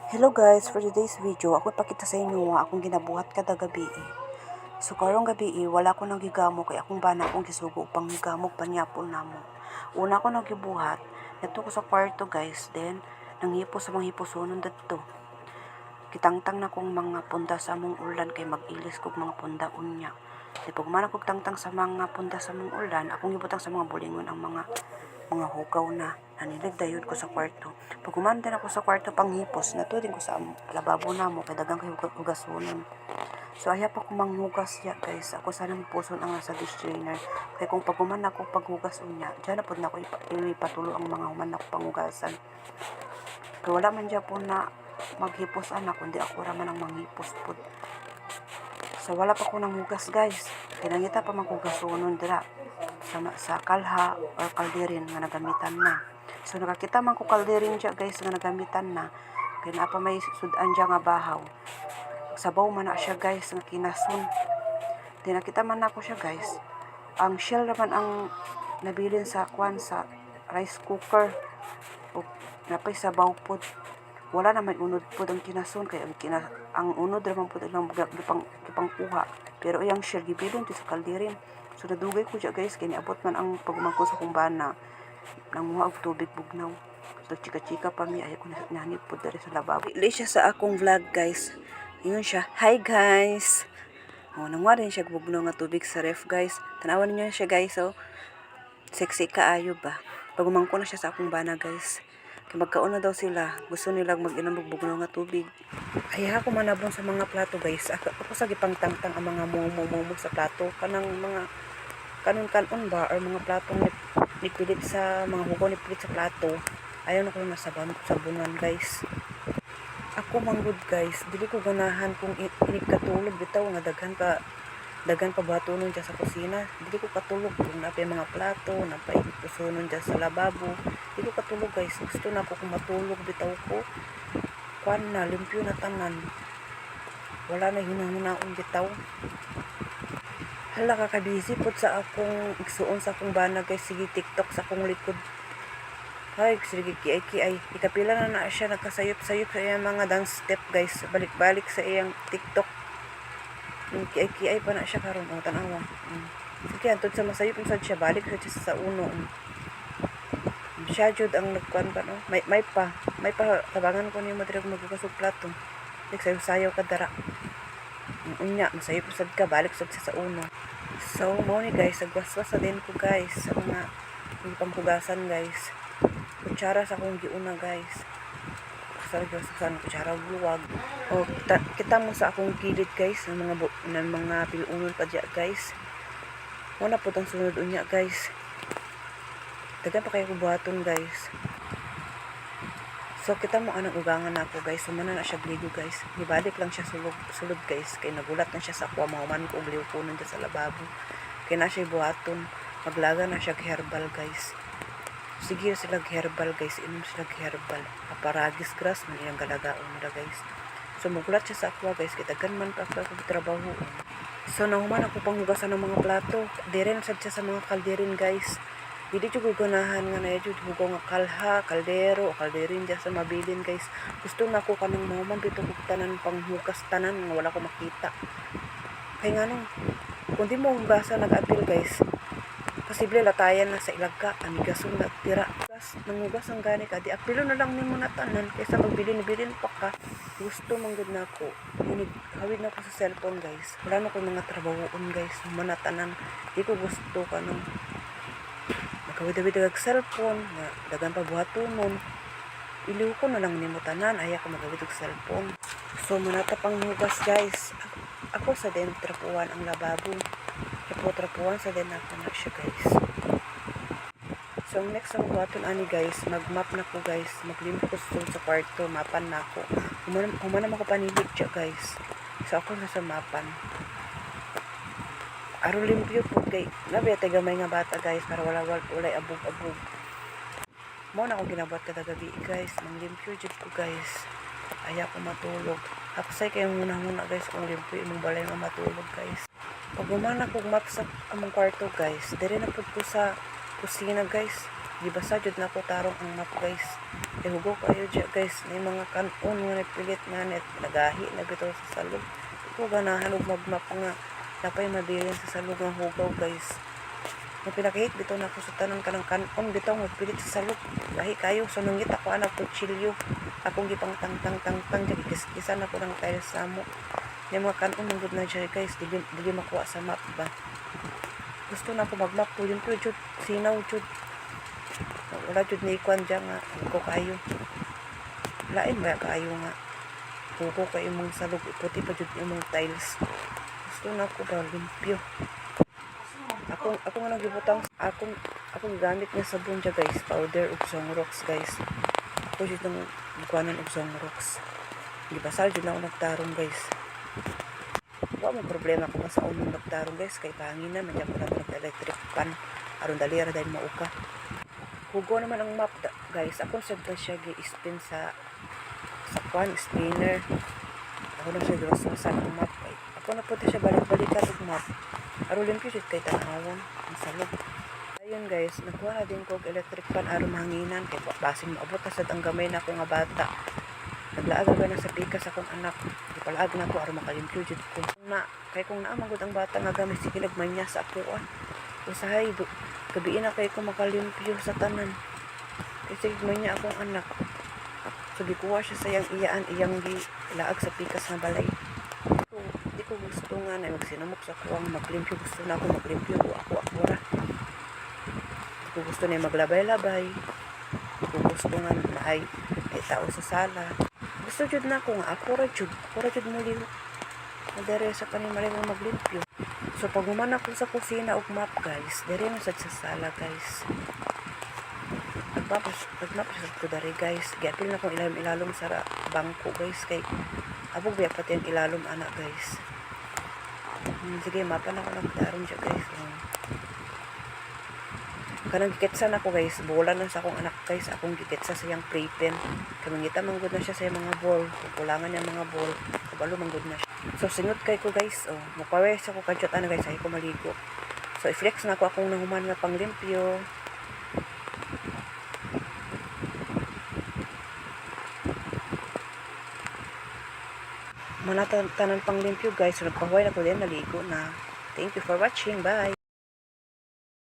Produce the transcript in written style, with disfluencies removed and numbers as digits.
Hello guys, for today's video, ako ipakita sa inyo akong ginabuhat kada gabi. So karong gabi, wala ko nang gigamo kay akong bana akong gisugo upang gigamog panyapon namo. Una ko nang gibuhat, nato ko sa kwarto guys, then nanghipos sa mga hiposonon dadto. Kitangtang na kong mga punda sa among ulan kay mag-ilis kog mga punda unya. Di pag man akong tangtang sa mga punda sa among ulan, akong gibutang sa mga bulingon ang mga hugaw na nanilig dayon ko sa kwarto. Pag kumanda ako sa kwarto panghipos, natudin ko sa lababo namo kay dagang kay hugasonon. So aya pa ko manghugas ya guys. Ako sana puson ang nasa dish drainer. Kay kung paguman ako paghugas unya, diyan na pud nako ipatulo ang mga human ako panghugasan. Kay wala man dyan po na maghipos anak, kundi ako raman ang manghipos pud. So wala pa ko nang hugas guys. Kinangita pa maghugasonon dira sa kalha or kalderin nga nagamitan na. So nakakita man ko kalderin dyan guys nga nagamitan na. Kaya na pa may sudan dyan nga bahaw. Sabaw man na siya guys nga kinasun. Di nakita man ako siya guys. Ang shell naman ang nabilin sa sa rice cooker. O napay sabaw pod. Wala naman unod pod ang kinasun kay ang unod naman pod ang gipang kuha. Pero iyang shell gibilin sa kalderin. So nadugay ko dyan guys, kaya niabot man ang pagumangko sa kumbana ng mga tubig bugnaw. So chika-chika pa mi, ayaw ko nahanip po dari sa lababo. Ili siya sa akong vlog guys. Ingon siya, hi guys! O, nangwa rin siya bugnaw nga tubig sa ref guys. Tanawan niyo siya guys, so sexy kaayo ba? Pagumangko na siya sa akong bana guys. Kaya magkaon na daw sila. Gusto nilang mag-inom bugnaw nga tubig. Ayaw ako manabong sa mga plato guys. Ako sa gipangtangtang ang mga mumo sa plato. Kanang mga kanon ba or mga platong nipilit sa mga hugaw nipilit sa plato. Ayaw na ko sabunan guys. Ako manggod guys, dili ko ganahan kung inip katulog bitaw nga daghan pa batunon dyan sa kusina. Dili ko katulog kung napay mga plato, napay pusunon dyan sa lababo. Dili ko katulog guys. Gusto na ako kung matulog bitaw ko. Kuan na, limpyo na tanan. Wala na hinahunahon bitaw. Hala kakabisi po sa akong igsuon sa akong bana guys. Sige TikTok sa akong likod. Ay, sige kiay. Ikapila na siya nakasayop-sayop sa iyang mga dance step guys. Balik-balik sa iyang TikTok. Kiay pa na siya karon. O, tanawa. Sige, antod sa masayop sad siya. Balik siya sa uno. Siya jud ang nagkuan pa no. May pa tabangan ko niyo madreg maghugas og plato. Dik sayo ka dara. Unya, masayop sad ka, balik sad siya sa uno. So, mo ni guys, agwaswas sa din ko guys sa mga panghugasan guys. Kutsara sa akong giuna guys. Sa kutsara luwag. O kita mo sa akong kilid guys ng mga pilunon pa diya guys. Mo na pud ang sunod unya guys. Dagan pa kayo buhaton guys. So kita mo anang ugangan ako guys. Sumana na siya gligo guys. Nibalik lang siya sulod guys. Kay nagulat na siya sa akwa mahuman ko ubliw ko nun sa lababo. Kaya na siya buhaton. Maglaga na siya herbal guys. Sige sila herbal guys. Inom sila herbal. Aparagis grass man iyang galagaon nila guys. So magulat siya sa akwa guys. Kita ganman pa ako trabaho. So nahuman ako panghugasan ng mga plato. Diren sad siya sa mga kalderin guys. Hindi ko ganahan nga na yun hugaw nga kalha, kaldero, kalderin dyan sa mabilin guys. Gusto na ko kanang mahuman bito ko tanan panghugas tanan nga wala ko makita. Kaya nga nung, kung di mo hugasan nag-apil guys, posible latayan na sa ilagka, amigason na tira. Nanghugas ang gani ka, di apilo na lang nimo na tanan, kaysa magbilin pa ka. Gusto manggod na ako. Hawid na ako sa cellphone guys. Wala na ko mga trabahoon guys, manatanan. Di ko gusto ka nung magawid-awid cellphone, dagan pa buhatonon. Iliw ko na lang nimo tanan, ayaw ko magawid og cellphone. So manata pang hugas guys. Ako sa din trapuan ang lababo. Trapuan sa din ako na siya guys. So next ang buhaton ani guys, magmap na ko guys. Maglimpyo ko sa kwarto, mapan na ako. Humanam ako panilig siya guys. So ako na sa mapan. Aron limpyo po kay labi tay gamay nga bata guys para walay abog-abog. Mo na akong ginabuhat kada gabi guys, nang limpyo jud ko guys. Aya ko matulog. Hapsay kayo muna guys kung limpyo imong balay nga matulog guys. Pag humana ko map sa among kwarto guys, dire na pud ko sa kusina guys. gibasa jud nako tarong ang map guys. Kay hugo kayo dya guys, may mga kanon nga nagpilit nga net nagahi na bitaw sa salog. Iko ganahan og magmap nga napay mabilin sa salog nga hugaw guys. Ang pinakahit bitaw nako sa tanan kanang kanon bitaw magpilit sa salog. Gahi kayo so nangit ako anak kutsilyo. Akong gipang tang dyan kiskisan ako ng tiles sa mo. Yung mga kanon manggod na dyan guys, dili makuha sa map ba. Gusto na ako magmap po yun jud sinaw jud. Wala jud ni ikwan dyan nga ko kayo. Lain ba kayo nga. Kuko kayo mong salog puti pa jud yung mga tiles. Gusto na ako ba limpyo. Ako nga nagibutang akong gamit nga sabon dyan guys, powder ug Sonrox guys. Ako jud nang bukanan og Sonrox. Gibasal jud na ako nagtarong guys. Wa mo problema kung sa unong nagtarong guys kay panginan man ko na nag-electric pan aron dali ra dahil mauka. Hugo naman ang map guys. Ako sad pa siya gi-spin sa pan spinner. Ako na siya sa ang map kay. Ako na pud siya balik-balikan og map. Aron limpyo jud kay tanawon ang salog. Ayun guys, nakuha na din ko og electric pan aron mahanginan kay basin moabot ta sad ang gamay na ko nga bata. Naglaag ba na sa pikas akong anak. Ipalaag na ko aron makalimpyo jud ko. Kung naamagod ang bata nga gamit sige nagmanya sa apuan. Usahay gabi na kay ko makalimpyo sa tanan. Kasi manya akong anak. So gikuha siya sa iyang laag sa pikas nga balay. Di ko gusto nga na magsinamok sa kuwang maglimpyo. Gusto na ako maglimpyo ako ra. Di ko gusto na maglabay-labay. Di ko gusto nga may tao sa sala. Gusto jud na ako nga ako ra jud muli dere sa kaning malimong maglimpyo. So pag human ako sa kusina og map guys, dere na sad sa sala guys. Nagmapos ko dere guys. Giapil na kong ilalom sa bangko guys kay abog biya pati ang ilalom anak guys. Sige mapa na ko nagtarong dyan guys. Kanang giketsa na ko guys, bulan na sa akong anak guys, akong giketsa sa iyang pre-pen. Kamangita manggod na siya sa mga ball, kukulangan niya mga ball, kabalo manggod na siya. So singot kay ko guys, mukawes ako kadyot ano guys, ay ko maligo. So i-flex na ako akong nahuman nga panglimpyo. Manatanan panglimpyo guys, so nagpahuay na ko din, naligo na. Thank you for watching, bye!